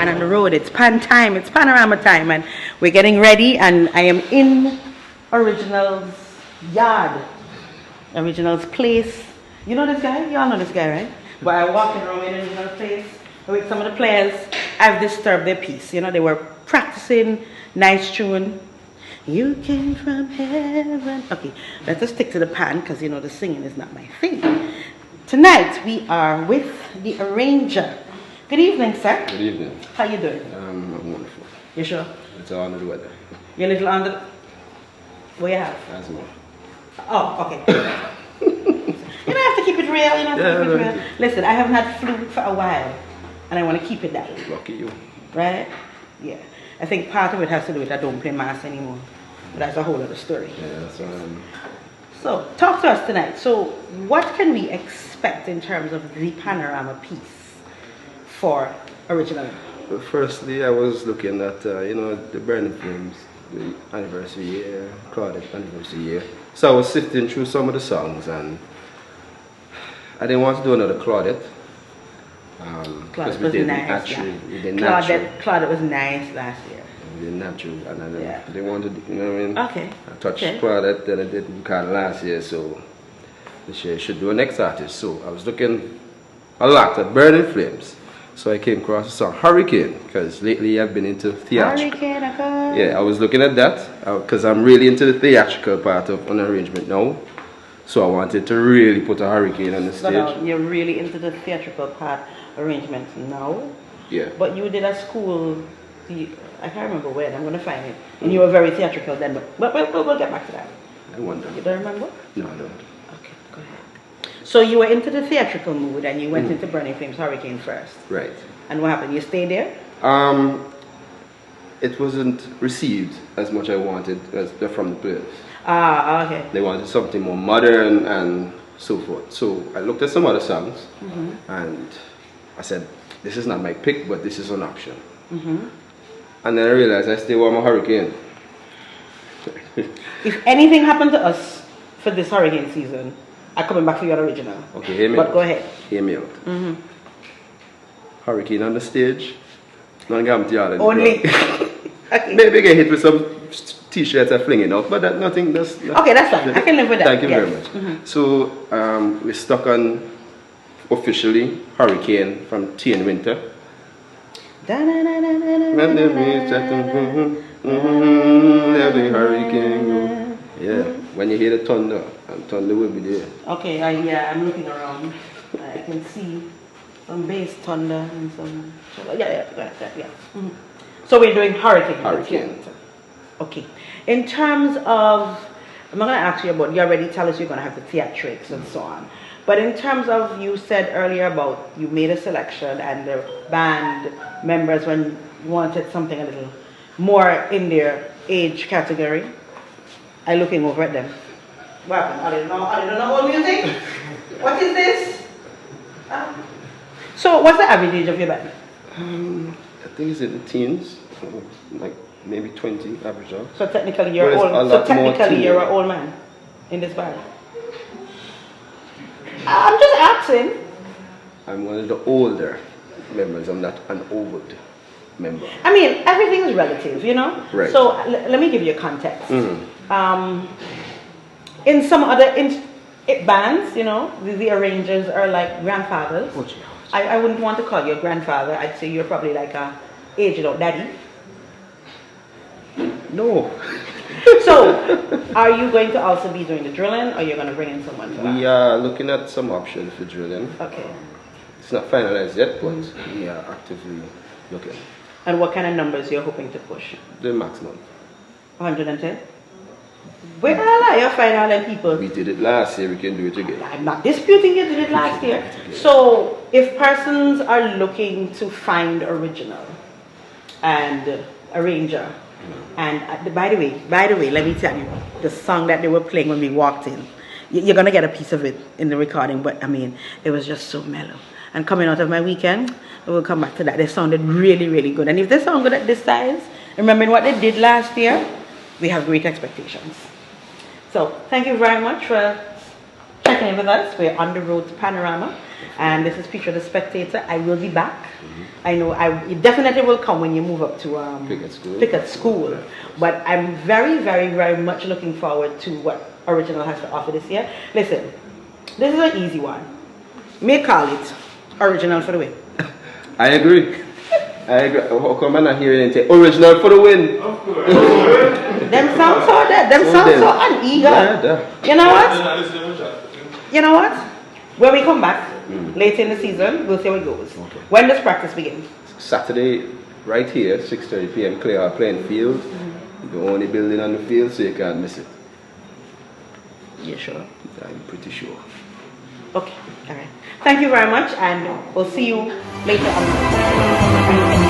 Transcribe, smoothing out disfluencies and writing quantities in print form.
and on the road. It's pan time, it's panorama time, and we're getting ready, and I am in Original's yard, Original's place. You know this guy? You all know this guy, right? But I walked around in Original's place with some of the players. I've disturbed their peace. You know, they were practicing nice tune. You came from heaven. Okay, let's just stick to the pan because you know the singing is not my thing. Tonight we are with the arranger. Good evening, sir. Good evening. How you doing? I'm wonderful. You sure? It's all under the weather. You're a little under. What you have? Asthma. Oh, okay. You don't have to keep it real. You don't have to keep it real. Listen, I haven't had flu for a while, and I want to keep it that way. Lucky you. Right? Yeah. I think part of it has to do with I don't play mass anymore. But that's a whole other story. Yeah, that's So, talk to us tonight. So, what can we expect in terms of the panorama piece for Original? Well, firstly, I was looking at, the Burning Flames, the anniversary year, Claudette anniversary year. So I was sifting through some of the songs, and I didn't want to do another Claudette. Claudette was nice. Claudette was nice last year. We did natural, and I didn't want to, you know what I mean? Okay. I touched Claudette, then I did Ricardo last year, so this year I should do a next artist. So I was looking a lot at Burning Flames. So I came across the song Hurricane, because lately I've been into theatrical. Yeah, I was looking at that, because I'm really into the theatrical part of an arrangement now. So I wanted to really put a hurricane on the stage. So you're really into the theatrical part arrangement now? Yeah. But you did a school, I can't remember when, I'm going to find it. And you were very theatrical then, but we'll get back to that. I wonder. You don't remember? No, I don't. Okay, go ahead. So you were into the theatrical mood and you went into Burning Flames Hurricane first. Right. And what happened? You stayed there? It wasn't received as much I wanted as from the players. Ah, okay. They wanted something more modern and so forth. So I looked at some other songs and I said, this is not my pick, but this is an option. And then I realized I still want my hurricane. If anything happened to us for this hurricane season, I'm coming back for your original. Okay, hear me but out. Go ahead. Hear me out. Hurricane on the stage. Not guarantee you all in the Only. crowd. Okay. Maybe get hit with some t-shirts are flinging out, but nothing. Okay, that's fine. I can live with that. Thank you very much. So we're stuck on officially Hurricane from Tea and Winter. Hurricane. Yeah, when you hear the thunder, and thunder will be there. Okay, I'm looking around. I can see some bass thunder and some. Yeah. So we're doing Hurricane. Okay. In terms of, I'm not going to ask you about, you already tell us you're going to have the theatrics and so on. But in terms of, you said earlier about you made a selection and the band members when wanted something a little more in their age category. I'm looking over at them. What happened? I don't know all music? What is this? So what's the average age of your band? I think it's in the teens, like maybe 20 average age. So technically you're old. So technically you're an old man in this band. I'm just asking. I'm one of the older members. I'm not an old member. I mean, everything is relative, you know? Right. So let me give you a context. In some other bands, you know, the arrangers are like grandfathers. I wouldn't want to call you a grandfather. I'd say you're probably like a aged old daddy. No. So, are you going to also be doing the drilling, or you're going to bring in someone for that? We are looking at some options for drilling. Okay. It's not finalized yet, but we are actively looking. And what kind of numbers you're hoping to push? The maximum. 110? Where the hell are you finding all them people? We did it last year, we can do it again. I'm not disputing you did it last year. So, if persons are looking to find original and arranger, and by the way, let me tell you, the song that they were playing when we walked in, you're going to get a piece of it in the recording, but I mean, it was just so mellow. And coming out of my weekend, we'll come back to that. They sounded really, really good. And if they sound good at this size, remembering what they did last year, we have great expectations. So, thank you very much for checking in with us. We're on the road to Panorama. And this is Future the Spectator. I will be back. I know it definitely will come when you move up to Pickett School. But I'm very, very, very much looking forward to what Original has to offer this year. Listen, this is an easy one. May call it Original for the win. I agree. How come I'm not hearing it say Original for the win? Of course. Them sound so dead. Them sound so uneager. You know what? You know what? When we come back later in the season, we'll see how it goes. Okay. When does practice begin? Saturday, right here, 6:30 p.m. Clear playing field. The only building on the field, so you can't miss it. Yeah, sure. I'm pretty sure. Okay. All right. Thank you very much, and we'll see you later on.